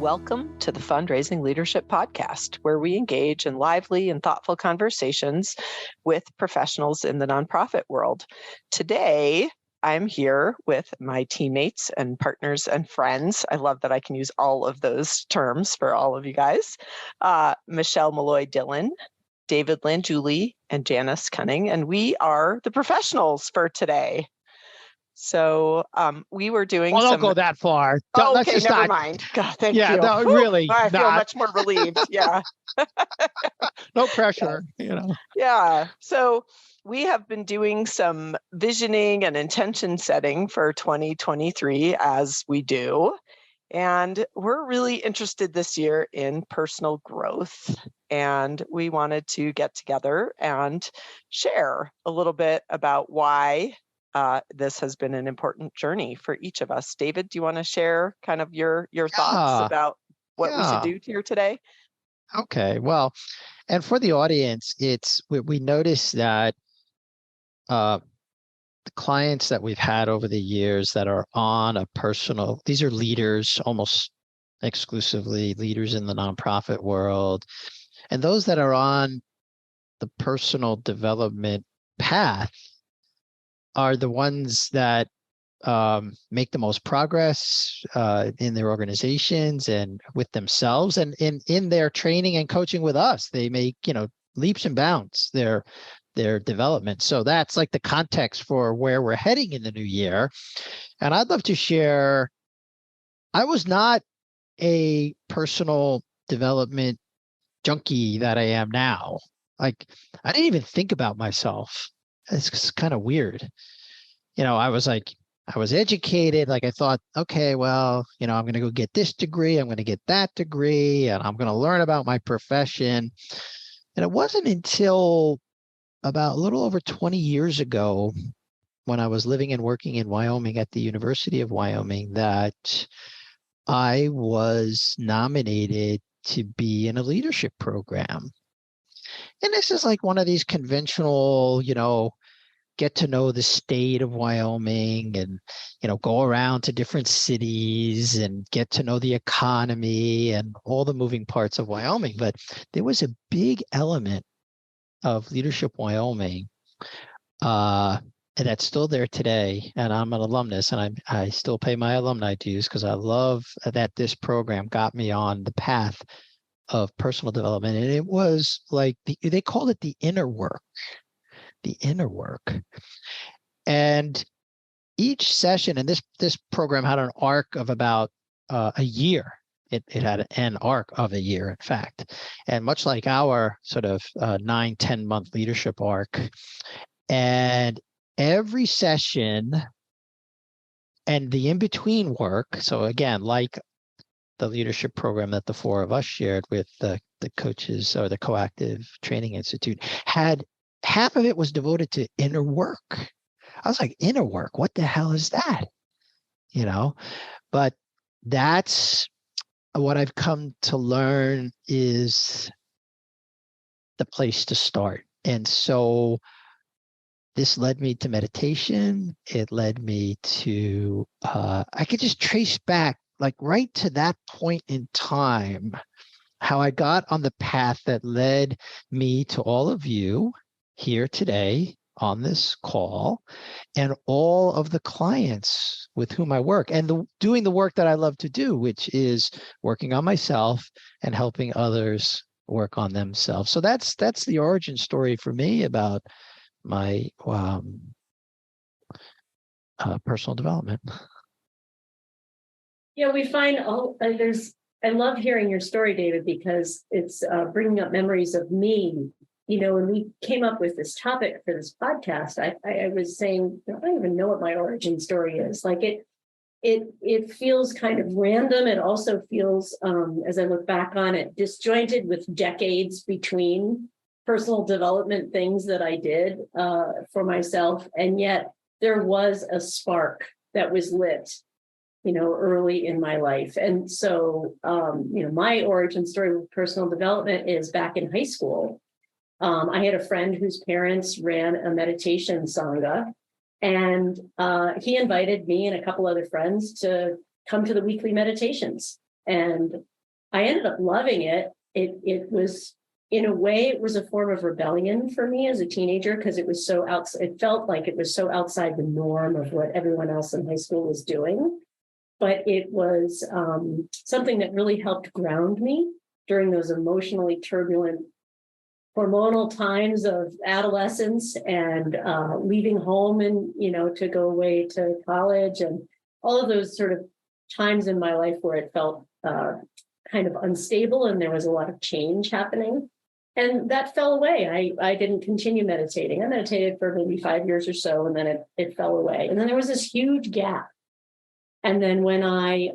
Welcome to the Fundraising Leadership Podcast, where we engage in lively and thoughtful conversations with professionals in the nonprofit world. Today, I'm here with my teammates and partners and friends. I love that I can use all of those terms for all of you guys. Michelle Malloy Dillon, David Langiuli, and Janice Cunning, and we are the professionals for today. So we were doing don't go that far. Let's just never mind. God, thank you. No, really. I feel much more relieved. Yeah. No pressure, Yeah. So we have been doing some visioning and intention setting for 2023, as we do. And we're really interested this year in personal growth. And we wanted to get together and share a little bit about why this has been an important journey for each of us. David, do you want to share kind of your thoughts about what we should do here today? Okay, well, and for the audience, we noticed that the clients that we've had over the years that are on a personal, these are leaders, almost exclusively leaders in the nonprofit world, and those that are on the personal development path are the ones that make the most progress in their organizations and with themselves, and in their training and coaching with us. They make leaps and bounds their development. So that's like the context for where we're heading in the new year. And I'd love to share. I was not a personal development junkie that I am now. Like, I didn't even think about myself. It's kind of weird. I was educated. Like, I thought, okay, well, I'm going to go get this degree. I'm going to get that degree, and I'm going to learn about my profession. And it wasn't until about a little over 20 years ago, when I was living and working in Wyoming at the University of Wyoming, that I was nominated to be in a leadership program. And this is like one of these conventional, get to know the state of Wyoming and, go around to different cities and get to know the economy and all the moving parts of Wyoming. But there was a big element of Leadership Wyoming, and that's still there today. And I'm an alumnus, and I still pay my alumni dues because I love that this program got me on the path of personal development. And it was like, they called it the inner work. The inner work. And each session, and this program had an arc of about a year. It had an arc of a year, in fact. And much like our sort of 9-10 month leadership arc. And every session and the in-between work, so again, like the leadership program that the four of us shared with the coaches, or the Coactive Training Institute, had half of it was devoted to inner work. I was like, inner work? What the hell is that? But that's what I've come to learn is the place to start. And so this led me to meditation. It led me to, I could just trace back, like right to that point in time, how I got on the path that led me to all of you here today on this call, and all of the clients with whom I work, and doing the work that I love to do, which is working on myself and helping others work on themselves. So that's the origin story for me about my personal development. Yeah, we find I love hearing your story, David, because it's bringing up memories of me. When we came up with this topic for this podcast, I was saying, I don't even know what my origin story is. Like it feels kind of random. It also feels, as I look back on it, disjointed with decades between personal development things that I did for myself. And yet there was a spark that was lit, early in my life. And so, my origin story with personal development is back in high school. I had a friend whose parents ran a meditation sangha, and he invited me and a couple other friends to come to the weekly meditations. And I ended up loving it. It was, in a way, it was a form of rebellion for me as a teenager, because it was so outside. It felt like it was so outside the norm of what everyone else in high school was doing. But it was something that really helped ground me during those emotionally turbulent hormonal times of adolescence and leaving home and, to go away to college, and all of those sort of times in my life where it felt kind of unstable and there was a lot of change happening. And that fell away. I didn't continue meditating. I meditated for maybe 5 years or so, and then it fell away. And then there was this huge gap. And then when I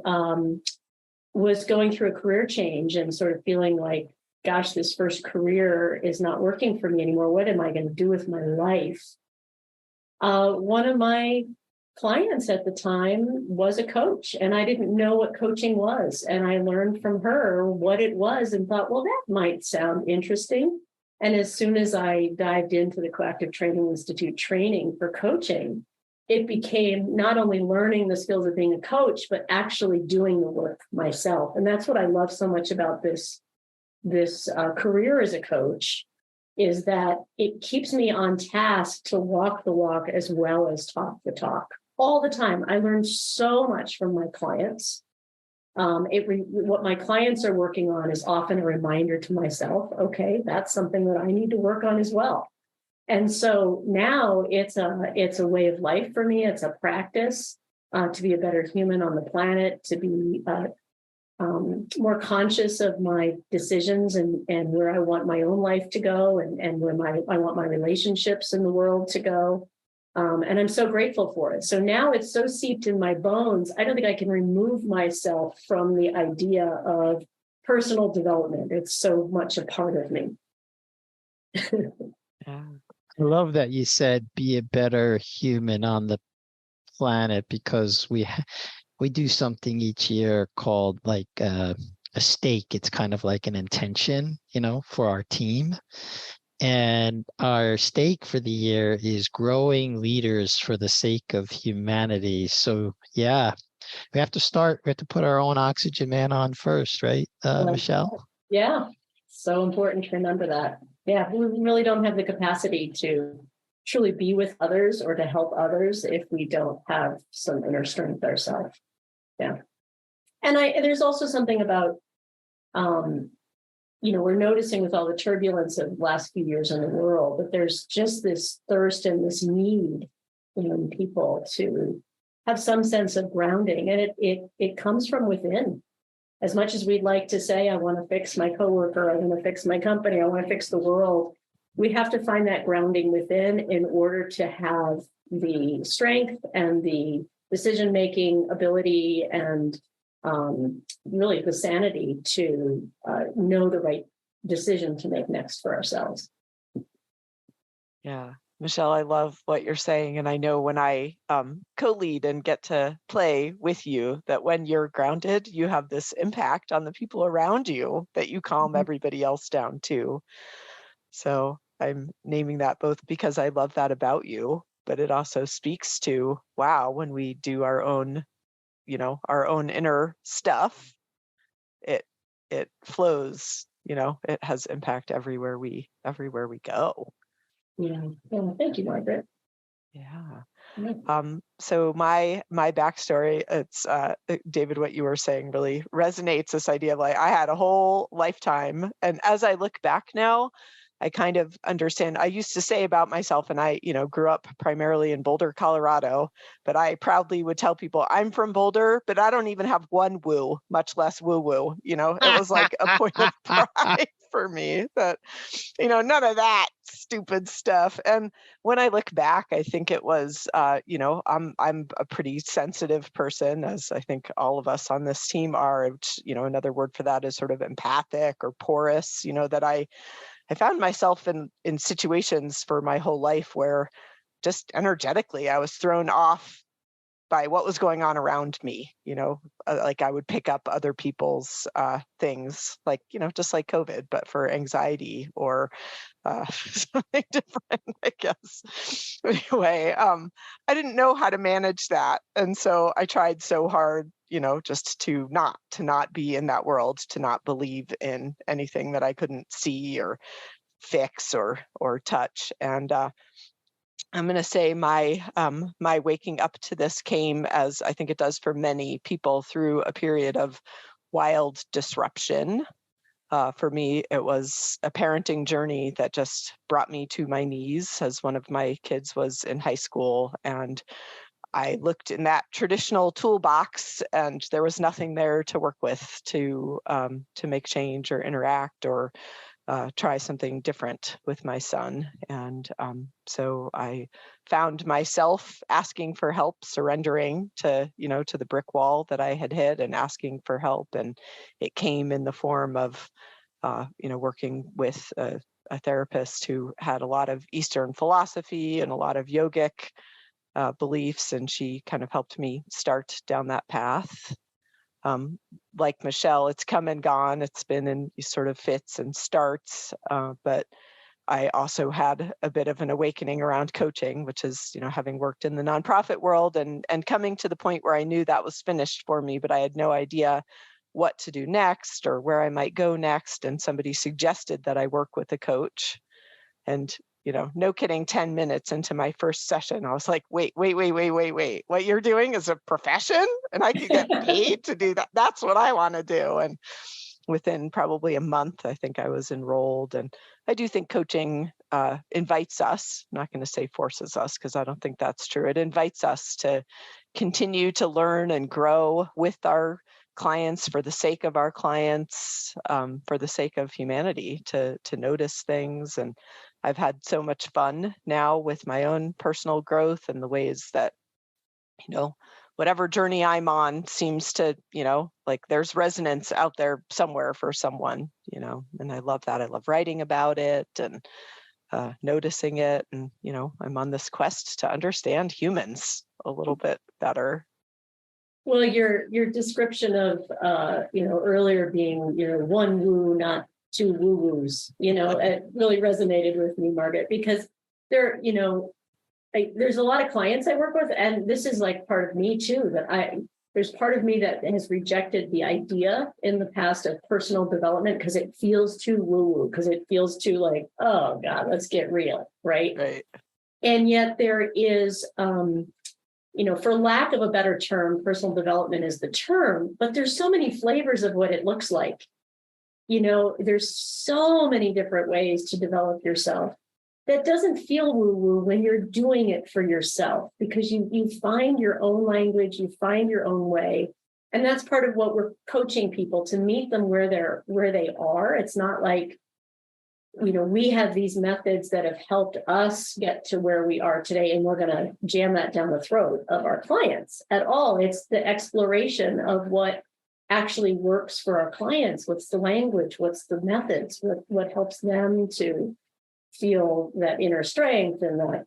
was going through a career change and sort of feeling like, gosh, this first career is not working for me anymore. What am I going to do with my life? One of my clients at the time was a coach, and I didn't know what coaching was. And I learned from her what it was and thought, well, that might sound interesting. And as soon as I dived into the Coactive Training Institute training for coaching, it became not only learning the skills of being a coach, but actually doing the work myself. And that's what I love so much about this career as a coach, is that it keeps me on task to walk the walk as well as talk the talk all the time. I learn so much from my clients. What my clients are working on is often a reminder to myself, okay, that's something that I need to work on as well. And so now it's a way of life for me. It's a practice to be a better human on the planet, to be more conscious of my decisions and where I want my own life to go, and where I want my relationships in the world to go. And I'm so grateful for it. So now it's so seeped in my bones, I don't think I can remove myself from the idea of personal development. It's so much a part of me. Yeah. I love that you said be a better human on the planet, because we do something each year called like a stake. It's kind of like an intention, for our team. And our stake for the year is growing leaders for the sake of humanity. So yeah, we have to put our own oxygen man on first, right, Michelle? Yeah, so important to remember that. Yeah, we really don't have the capacity to truly be with others or to help others if we don't have some inner strength ourselves. Yeah. And there's also something about, we're noticing with all the turbulence of the last few years in the world, that there's just this thirst and this need in people to have some sense of grounding. And it comes from within. As much as we'd like to say, I want to fix my coworker, I want to fix my company, I want to fix the world, we have to find that grounding within in order to have the strength and the decision-making ability and really the sanity to know the right decision to make next for ourselves. Yeah. Michelle, I love what you're saying. And I know when I co-lead and get to play with you, that when you're grounded, you have this impact on the people around you that you calm everybody else down too. So I'm naming that both because I love that about you, but it also speaks to, wow, when we do our own inner stuff, it flows, it has impact everywhere we go. Yeah. Thank you, Margaret. Yeah. So my backstory, it's David, what you were saying really resonates, this idea of like I had a whole lifetime. And as I look back now, I kind of understand. I used to say about myself, and I, grew up primarily in Boulder, Colorado, but I proudly would tell people I'm from Boulder, but I don't even have one woo, much less woo-woo. It was like a point of pride for me that, none of that stupid stuff. And when I look back, I think it was, I'm a pretty sensitive person, as I think all of us on this team are. Another word for that is sort of empathic or porous, that I found myself in situations for my whole life where just energetically I was thrown off by what was going on around me. Like I would pick up other people's things, like, just like COVID, but for anxiety or something different, I guess. Anyway, I didn't know how to manage that. And so I tried so hard, just to not be in that world, to not believe in anything that I couldn't see or fix or touch. And I'm going to say my waking up to this came, as I think it does for many people, through a period of wild disruption. For me, it was a parenting journey that just brought me to my knees, as one of my kids was in high school, and I looked in that traditional toolbox, and there was nothing there to work with to make change or interact or try something different with my son. And so I found myself asking for help, surrendering to the brick wall that I had hit, and asking for help. And it came in the form of working with a therapist who had a lot of Eastern philosophy and a lot of yogic beliefs, and she kind of helped me start down that path. Like Michelle, it's come and gone. It's been in sort of fits and starts, but I also had a bit of an awakening around coaching, which is, having worked in the nonprofit world and coming to the point where I knew that was finished for me, but I had no idea what to do next or where I might go next. And somebody suggested that I work with a coach. And no kidding, 10 minutes into my first session, I was like, wait. What you're doing is a profession and I could get paid to do that. That's what I want to do. And within probably a month, I think I was enrolled. And I do think coaching invites us, I'm not going to say forces us, because I don't think that's true. It invites us to continue to learn and grow with our clients, for the sake of our clients, for the sake of humanity, to notice things. And I've had so much fun now with my own personal growth and the ways that, whatever journey I'm on seems to, like there's resonance out there somewhere for someone, and I love that. I love writing about it and noticing it. And, I'm on this quest to understand humans a little bit better. Well, your description of earlier being one woo, not two woo woos, it really resonated with me, Margaret, because there's a lot of clients I work with, and this is like part of me too, that there's part of me that has rejected the idea in the past of personal development because it feels too woo woo, because it feels too like, oh God, let's get real, right? Right. And yet there is for lack of a better term, personal development is the term, but there's so many flavors of what it looks like. There's so many different ways to develop yourself that doesn't feel woo-woo when you're doing it for yourself, because you find your own language, you find your own way. And that's part of what we're coaching people, to meet them where they are. It's not like, we have these methods that have helped us get to where we are today, and we're going to jam that down the throat of our clients at all. It's the exploration of what actually works for our clients. What's the language? What's the methods? What helps them to feel that inner strength and that,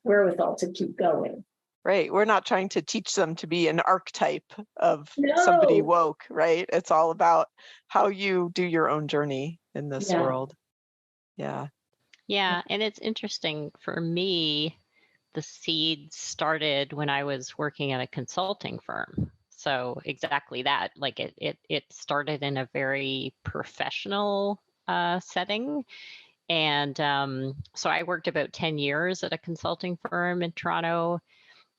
wherewithal to keep going. Right. We're not trying to teach them to be an archetype of somebody woke, right? It's all about how you do your own journey in this world. Yeah. Yeah. And it's interesting for me, the seeds started when I was working at a consulting firm. So exactly that, like it started in a very professional setting. And so I worked about 10 years at a consulting firm in Toronto.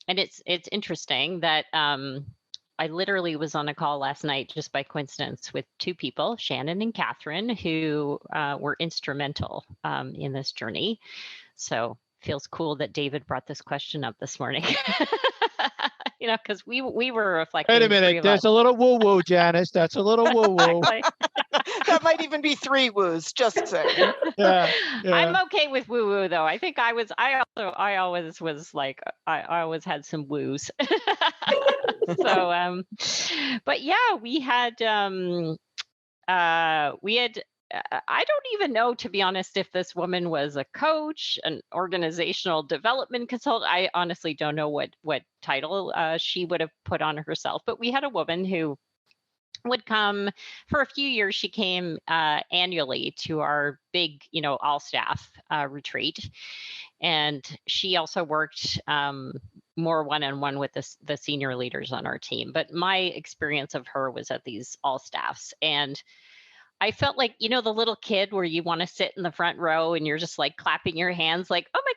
And it's interesting that I literally was on a call last night just by coincidence with two people, Shannon and Catherine, who were instrumental in this journey. So feels cool that David brought this question up this morning. Because we were reflecting. Wait a minute, there's a little woo-woo, Janice. That's a little woo-woo. Exactly. That might even be 3 woos, just saying. Yeah. I'm okay with woo-woo though. I think I always was like, I always had some woos. So, but yeah, we had I don't even know, to be honest, if this woman was a coach, an organizational development consultant. I honestly don't know what title she would have put on herself. But we had a woman who would come for a few years. She came annually to our big, all staff retreat. And she also worked more one-on-one with the senior leaders on our team. But my experience of her was at these all staffs. And I felt like, the little kid where you want to sit in the front row and you're just like clapping your hands like, oh my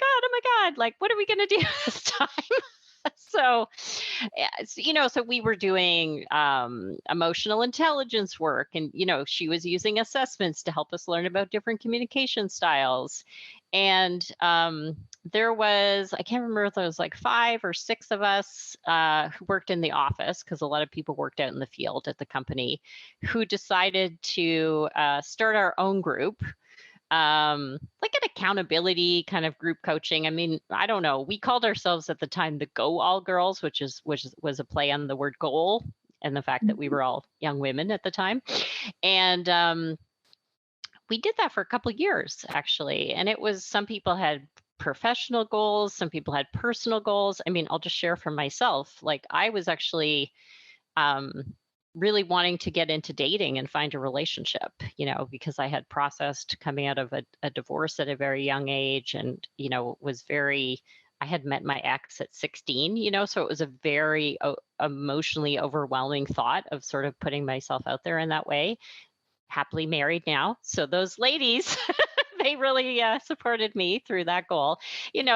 God, like, what are we going to do this time? So, so we were doing emotional intelligence work, and, she was using assessments to help us learn about different communication styles. And there was, I can't remember if there was like 5 or 6 of us who worked in the office, because a lot of people worked out in the field at the company, who decided to start our own group. Like an accountability kind of group coaching. I mean, I don't know. We called ourselves at the time the Go All Girls, which was a play on the word goal and the fact that we were all young women at the time. And we did that for a couple of years, actually. And it was, some people had professional goals, some people had personal goals. I mean, I'll just share for myself. Like, I was actually really wanting to get into dating and find a relationship, because I had processed coming out of a divorce at a very young age, and, I had met my ex at 16, so it was a very emotionally overwhelming thought of sort of putting myself out there in that way. Happily married now. So those ladies, they really supported me through that goal,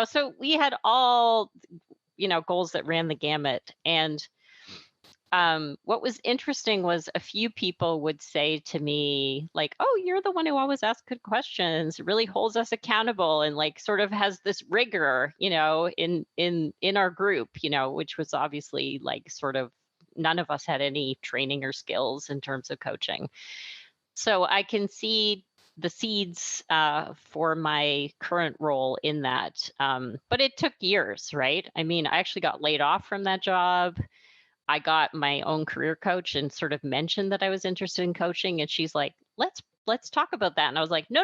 so we had all, goals that ran the gamut. And what was interesting was a few people would say to me, like, oh, you're the one who always asks good questions, really holds us accountable, and like sort of has this rigor, in our group, which was obviously like sort of, none of us had any training or skills in terms of coaching. So I can see the seeds for my current role in that. But it took years, right? I mean, I actually got laid off from that job. I got my own career coach and sort of mentioned that I was interested in coaching. And she's like, let's talk about that. And I was like, no.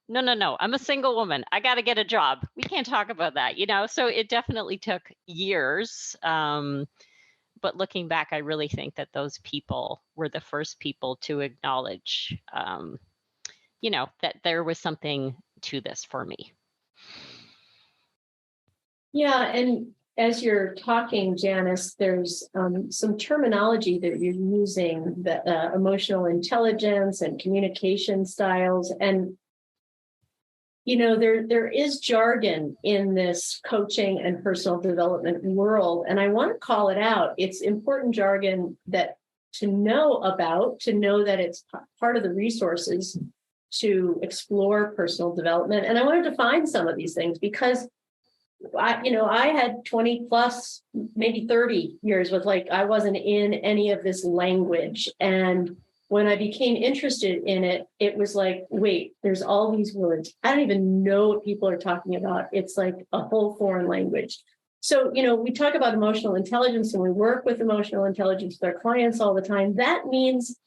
I'm a single woman. I got to get a job. We can't talk about that, So it definitely took years. But looking back, I really think that those people were the first people to acknowledge, that there was something to this for me. Yeah, and as you're talking, Janice, there's some terminology that you're using, the emotional intelligence and communication styles. And, there is jargon in this coaching and personal development world. And I want to call it out. It's important jargon that to know about, to know that it's part of the resources to explore personal development. And I want to define some of these things, because I had 20 plus, maybe 30 years with, like, I wasn't in any of this language. And when I became interested in it, it was like, wait, there's all these words. I don't even know what people are talking about. It's like a whole foreign language. So, we talk about emotional intelligence, and we work with emotional intelligence with our clients all the time. That means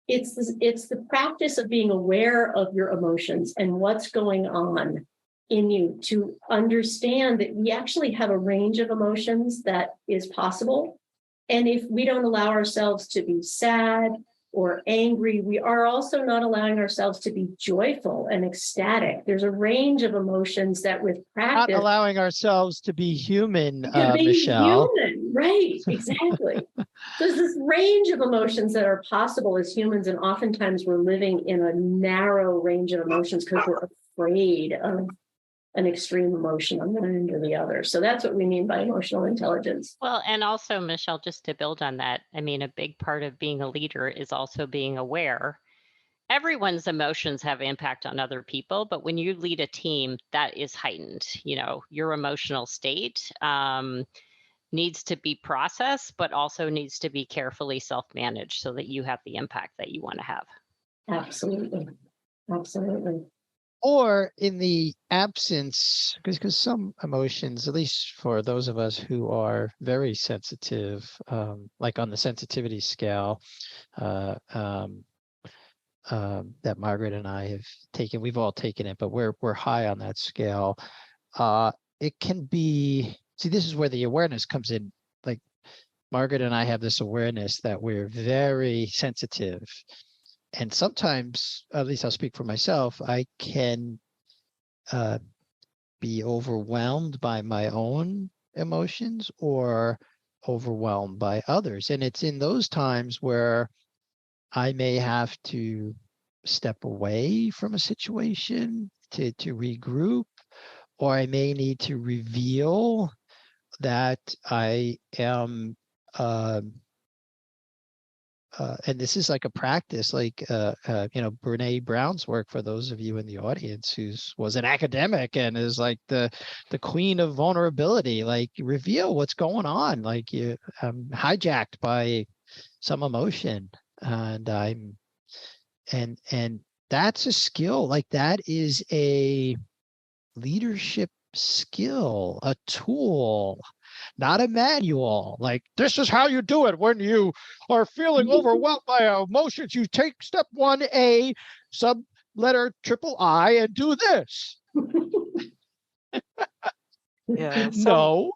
it's the practice of being aware of your emotions and what's going on in you, to understand that we actually have a range of emotions that is possible. And if we don't allow ourselves to be sad or angry, we are also not allowing ourselves to be joyful and ecstatic. There's a range of emotions that, with practice, Not allowing ourselves to be human, be Michelle. human, right? Exactly. So there's this range of emotions that are possible as humans, and oftentimes we're living in a narrow range of emotions because we're afraid of an extreme emotion on one end or the other. So that's what we mean by emotional intelligence. Well, and also, Michelle, just to build on that, I mean, a big part of being a leader is also being aware. Everyone's emotions have impact on other people, but when you lead a team, that is heightened. Your emotional state needs to be processed, but also needs to be carefully self-managed so that you have the impact that you want to have. Absolutely. Absolutely. Or in the absence, because some emotions, at least for those of us who are very sensitive, like on the sensitivity scale, that Margaret and I have taken. We've all taken it, but we're high on that scale. It can be, see, this is where the awareness comes in. Like Margaret and I have this awareness that we're very sensitive. And sometimes, at least I'll speak for myself, I can be overwhelmed by my own emotions or overwhelmed by others. And it's in those times where I may have to step away from a situation to regroup, or I may need to reveal that I am, and this is like a practice, like, Brene Brown's work, for those of you in the audience who was an academic and is like the queen of vulnerability, like reveal what's going on, like you hijacked by some emotion. And and that's a skill, like that is a leadership skill, a tool, not a manual. Like, this is how you do it when you are feeling overwhelmed by emotions. You take step 1A, sub letter I, and do this. Yeah. No.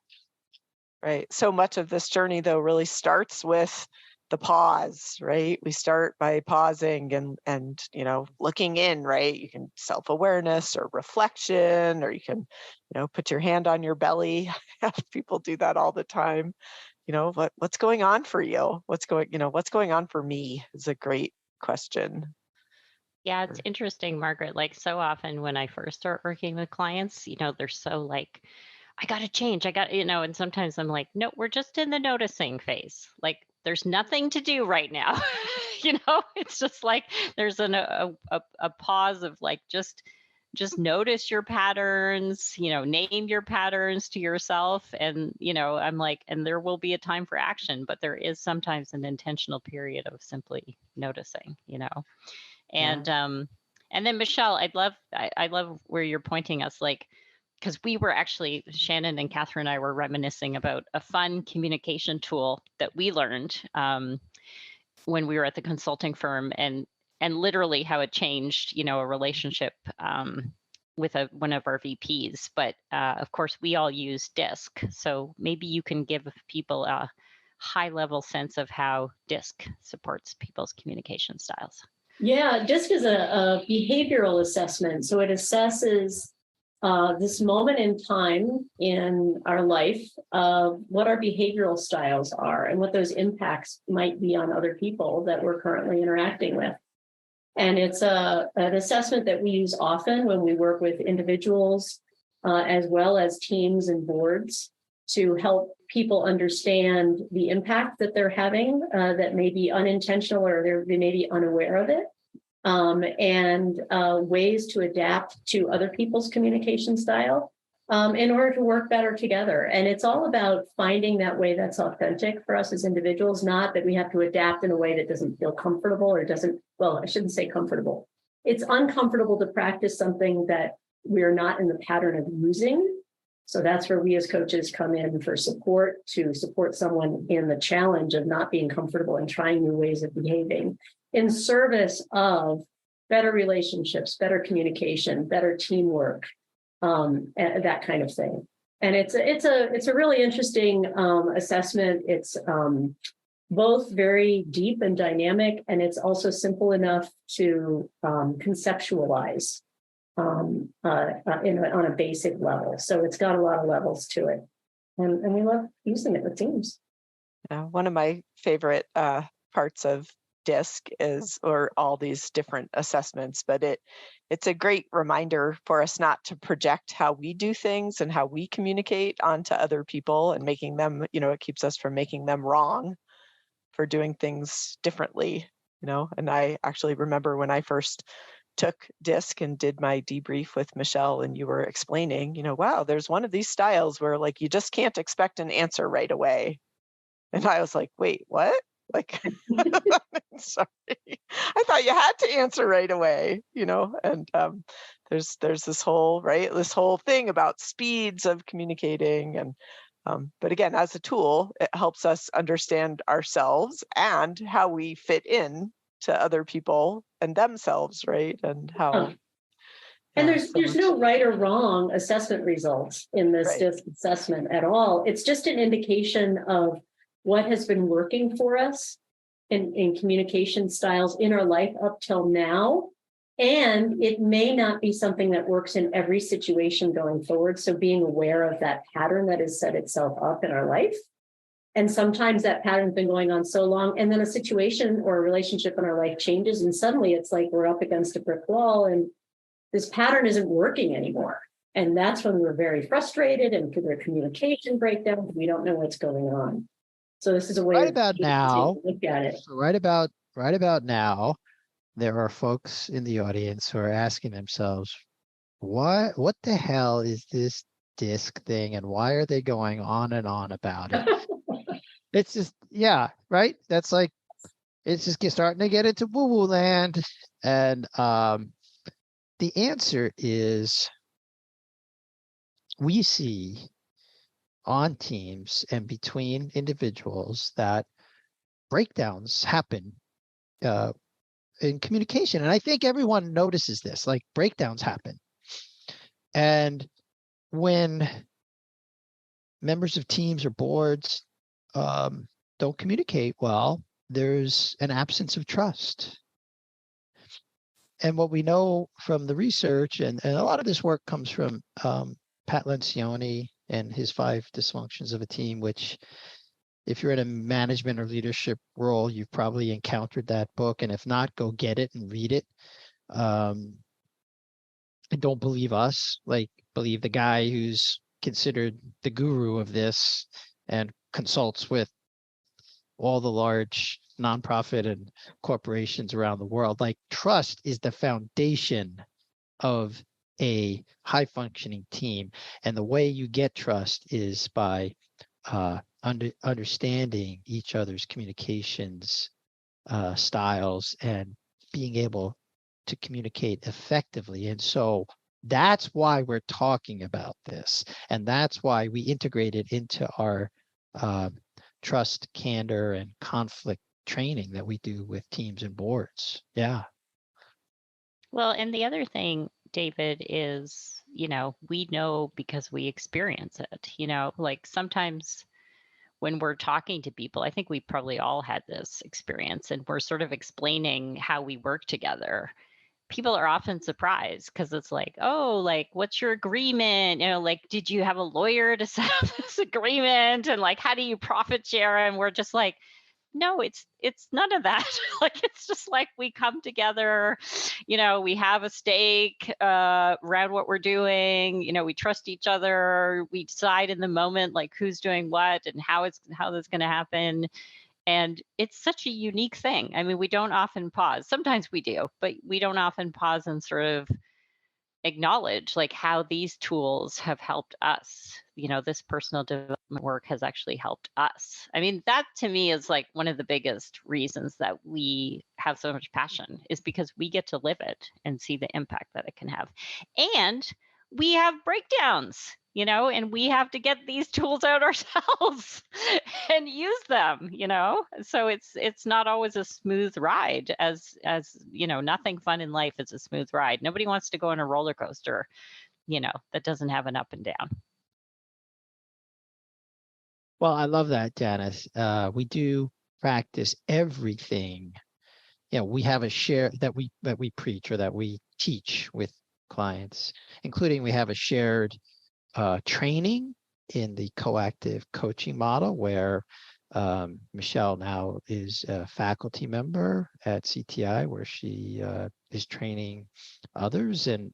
Right. So much of this journey, though, really starts with the pause, right? We start by pausing and looking in, right? You can self-awareness or reflection, or you can, put your hand on your belly. Have people do that all the time. What's going on for you? What's going on for me is a great question. Yeah, it's interesting, Margaret. Like, so often when I first start working with clients, they're so like, I got to change. And sometimes I'm like, no, we're just in the noticing phase. Like, there's nothing to do right now. It's just like there's a pause of like, just notice your patterns, name your patterns to yourself. And, I'm like, and there will be a time for action, but there is sometimes an intentional period of simply noticing, And and then Michelle, I love where you're pointing us, like, because we were actually, Shannon and Catherine and I were reminiscing about a fun communication tool that we learned when we were at the consulting firm, and literally how it changed, a relationship with one of our VPs. But of course, we all use DISC. So maybe you can give people a high level sense of how DISC supports people's communication styles. Yeah, DISC is a behavioral assessment. So it assesses this moment in time in our life of what our behavioral styles are and what those impacts might be on other people that we're currently interacting with. And it's an assessment that we use often when we work with individuals as well as teams and boards to help people understand the impact that they're having that may be unintentional or they may be unaware of it. And ways to adapt to other people's communication style in order to work better together. And it's all about finding that way that's authentic for us as individuals, not that we have to adapt in a way that doesn't feel comfortable or I shouldn't say comfortable. It's uncomfortable to practice something that we're not in the pattern of using. So that's where we as coaches come in for support, to support someone in the challenge of not being comfortable and trying new ways of behaving in service of better relationships, better communication, better teamwork, and that kind of thing. And it's a really interesting assessment. It's both very deep and dynamic, and it's also simple enough to conceptualize on a basic level. So it's got a lot of levels to it, and we love using it with teams. One of my favorite parts of DISC or all these different assessments, but it's a great reminder for us not to project how we do things and how we communicate onto other people and making them, it keeps us from making them wrong for doing things differently, and I actually remember when I first took DISC and did my debrief with Michelle, and you were explaining, wow, there's one of these styles where like you just can't expect an answer right away. And I was like, wait, what? Like, sorry, I thought you had to answer right away, and there's this whole thing about speeds of communicating. And but again, as a tool, it helps us understand ourselves and how we fit in to other people and themselves, right? And how. Oh. And Yeah, there's no right or wrong assessment results in this Right. DISC assessment at all. It's just an indication of what has been working for us in communication styles in our life up till now. And it may not be something that works in every situation going forward. So being aware of that pattern that has set itself up in our life. And sometimes that pattern's been going on so long, and then a situation or a relationship in our life changes, and suddenly it's like we're up against a brick wall and this pattern isn't working anymore. And that's when we're very frustrated and there are communication breakdowns. We don't know what's going on. So this is a way Right of about now, look at it. so right about now, there are folks in the audience who are asking themselves, what the hell is this DISC thing, and why are they going on and on about it? It's just, yeah, right. That's like, it's just starting to get into woo-woo land. And the answer is, we see on teams and between individuals that breakdowns happen in communication. And I think everyone notices this, like breakdowns happen. And when members of teams or boards don't communicate well, there's an absence of trust. And what we know from the research, and a lot of this work comes from Pat Lencioni and his 5 dysfunctions of a team, which if you're in a management or leadership role, you've probably encountered that book. And if not, go get it and read it. And don't believe us, like believe the guy who's considered the guru of this and consults with all the large nonprofit and corporations around the world. Like, trust is the foundation of a high functioning team. And the way you get trust is by understanding each other's communications styles and being able to communicate effectively. And so that's why we're talking about this. And that's why we integrate it into our trust, candor, and conflict training that we do with teams and boards. Yeah. Well, and the other thing, David, is, we know because we experience it, like sometimes when we're talking to people, I think we probably all had this experience, and we're sort of explaining how we work together. People are often surprised because it's like, oh, like, what's your agreement? Like, did you have a lawyer to set up this agreement? And like, how do you profit share? And we're just like, no, it's none of that. Like, it's just like we come together, we have a stake around what we're doing. We trust each other. We decide in the moment, like, who's doing what and how that's going to happen. And it's such a unique thing. I mean, we don't often pause. Sometimes we do, but we don't often pause and sort of acknowledge like how these tools have helped us. This personal development work has actually helped us. I mean, that to me is like one of the biggest reasons that we have so much passion, is because we get to live it and see the impact that it can have. And we have breakdowns, and we have to get these tools out ourselves and use them, so it's not always a smooth ride, as nothing fun in life is a smooth ride. Nobody wants to go on a roller coaster, that doesn't have an up and down. Well, I love that, Janice. We do practice everything. We have a share that we preach or that we teach with clients, including we have a shared training in the coactive coaching model, where Michelle now is a faculty member at CTI, where she is training others in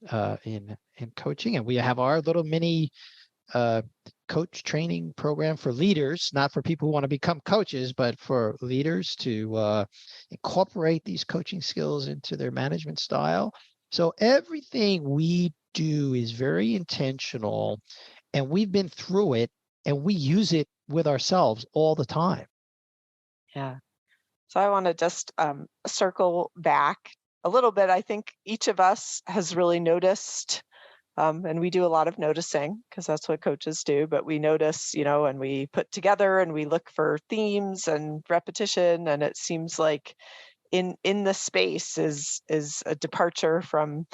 coaching. And we have our little mini coach training program for leaders, not for people who want to become coaches, but for leaders to incorporate these coaching skills into their management style. So everything we do is very intentional, and we've been through it, and we use it with ourselves all the time. Yeah. So I want to just circle back a little bit. I think each of us has really noticed, and we do a lot of noticing because that's what coaches do, but we notice, and we put together and we look for themes and repetition. And it seems like in the space is a departure from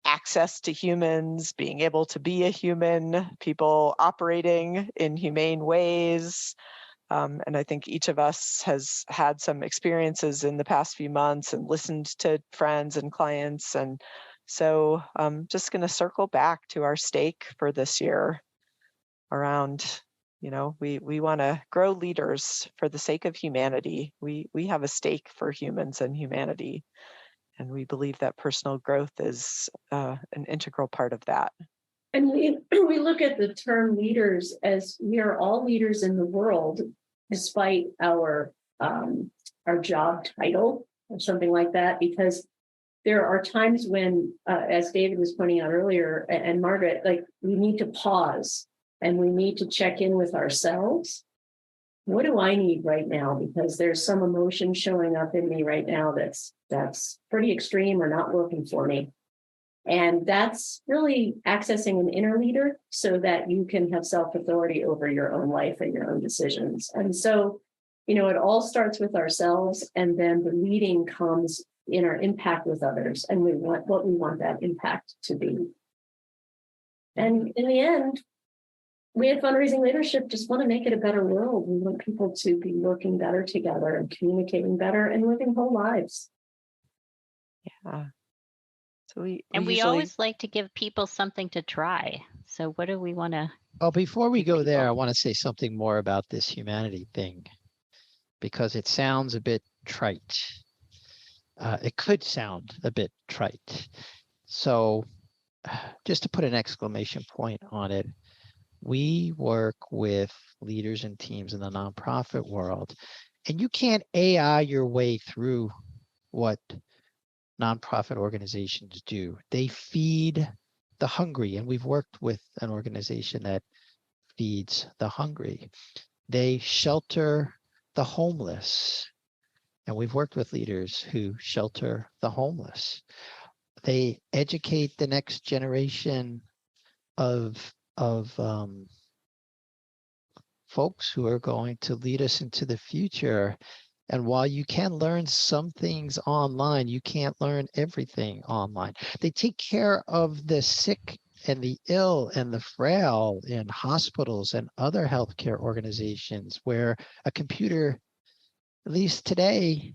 access to humans, being able to be a human, people operating in humane ways. And I think each of us has had some experiences in the past few months and listened to friends and clients. And so I'm just going to circle back to our stake for this year around, we want to grow leaders for the sake of humanity. We have a stake for humans and humanity. And we believe that personal growth is an integral part of that. And we look at the term leaders as we are all leaders in the world, despite our job title or something like that, because there are times when, as David was pointing out earlier, and Margaret, like we need to pause and we need to check in with ourselves. What do I need right now? Because there's some emotion showing up in me right now that's pretty extreme or not working for me. And that's really accessing an inner leader so that you can have self-authority over your own life and your own decisions. And so, it all starts with ourselves, and then the leading comes in our impact with others, and we want what we want that impact to be. And in the end, we at Fundraising Leadership just want to make it a better world. We want people to be working better together and communicating better and living whole lives. Yeah. So we usually... always like to give people something to try. So what do we want to? Oh, before we go there, I want to say something more about this humanity thing, because it sounds a bit trite. It could sound a bit trite. So just to put an exclamation point on it, we work with leaders and teams in the nonprofit world, and you can't AI your way through what nonprofit organizations do. They feed the hungry, and we've worked with an organization that feeds the hungry. They shelter the homeless, and we've worked with leaders who shelter the homeless. They educate the next generation of folks who are going to lead us into the future. And while you can learn some things online, you can't learn everything online. They take care of the sick and the ill and the frail in hospitals and other healthcare organizations where a computer, at least today,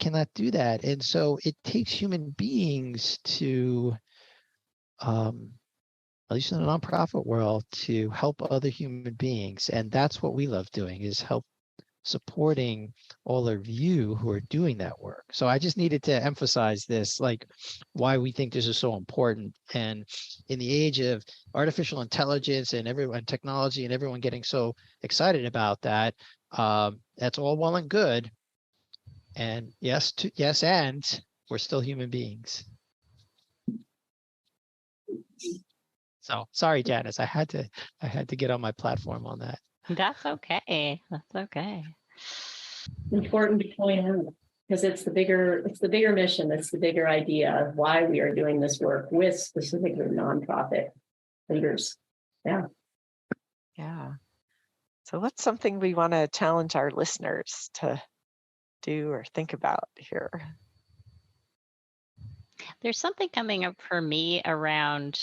cannot do that. And so it takes human beings to, at least in the nonprofit world, to help other human beings. And that's what we love doing, is help supporting all of you who are doing that work. So I just needed to emphasize this, like why we think this is so important. And in the age of artificial intelligence and everyone technology and everyone getting so excited about that, that's all well and good. And yes, and we're still human beings. So sorry, Janice, I had to get on my platform on that. That's okay. Important to point out, because it's the bigger mission, it's the bigger idea of why we are doing this work with specifically nonprofit leaders. Yeah. So what's something we want to challenge our listeners to do or think about here? There's something coming up for me around,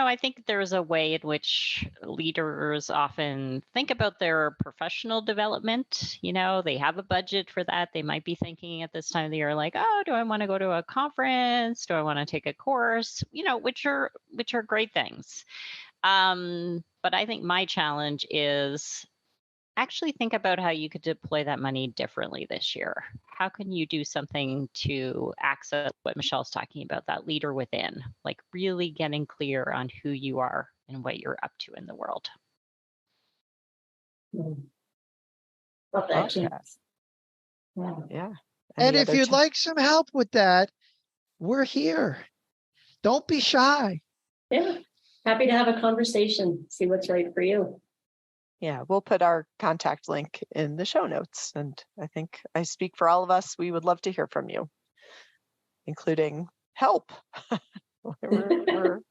I think there's a way in which leaders often think about their professional development. They have a budget for that. They might be thinking at this time of the year, like, oh, do I want to go to a conference? Do I want to take a course? Which are great things. But I think my challenge is actually think about how you could deploy that money differently this year. How can you do something to access what Michelle's talking about, that leader within, like really getting clear on who you are and what you're up to in the world? Love that, Janice. Yeah. And if you'd like some help with that, we're here. Don't be shy. Yeah. Happy to have a conversation, see what's right for you. Yeah, we'll put our contact link in the show notes. And I think I speak for all of us. We would love to hear from you, including help. I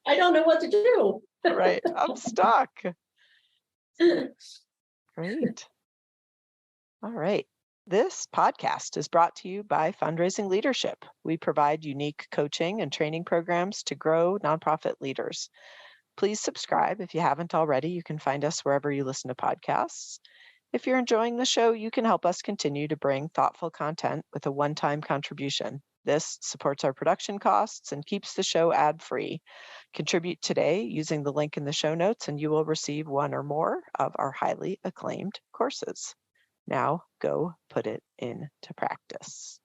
don't know what to do. Right. I'm stuck. Great. All right. This podcast is brought to you by Fundraising Leadership. We provide unique coaching and training programs to grow nonprofit leaders. Please subscribe if you haven't already. You can find us wherever you listen to podcasts. If you're enjoying the show, you can help us continue to bring thoughtful content with a one-time contribution. This supports our production costs and keeps the show ad-free. Contribute today using the link in the show notes, and you will receive one or more of our highly acclaimed courses. Now go put it into practice.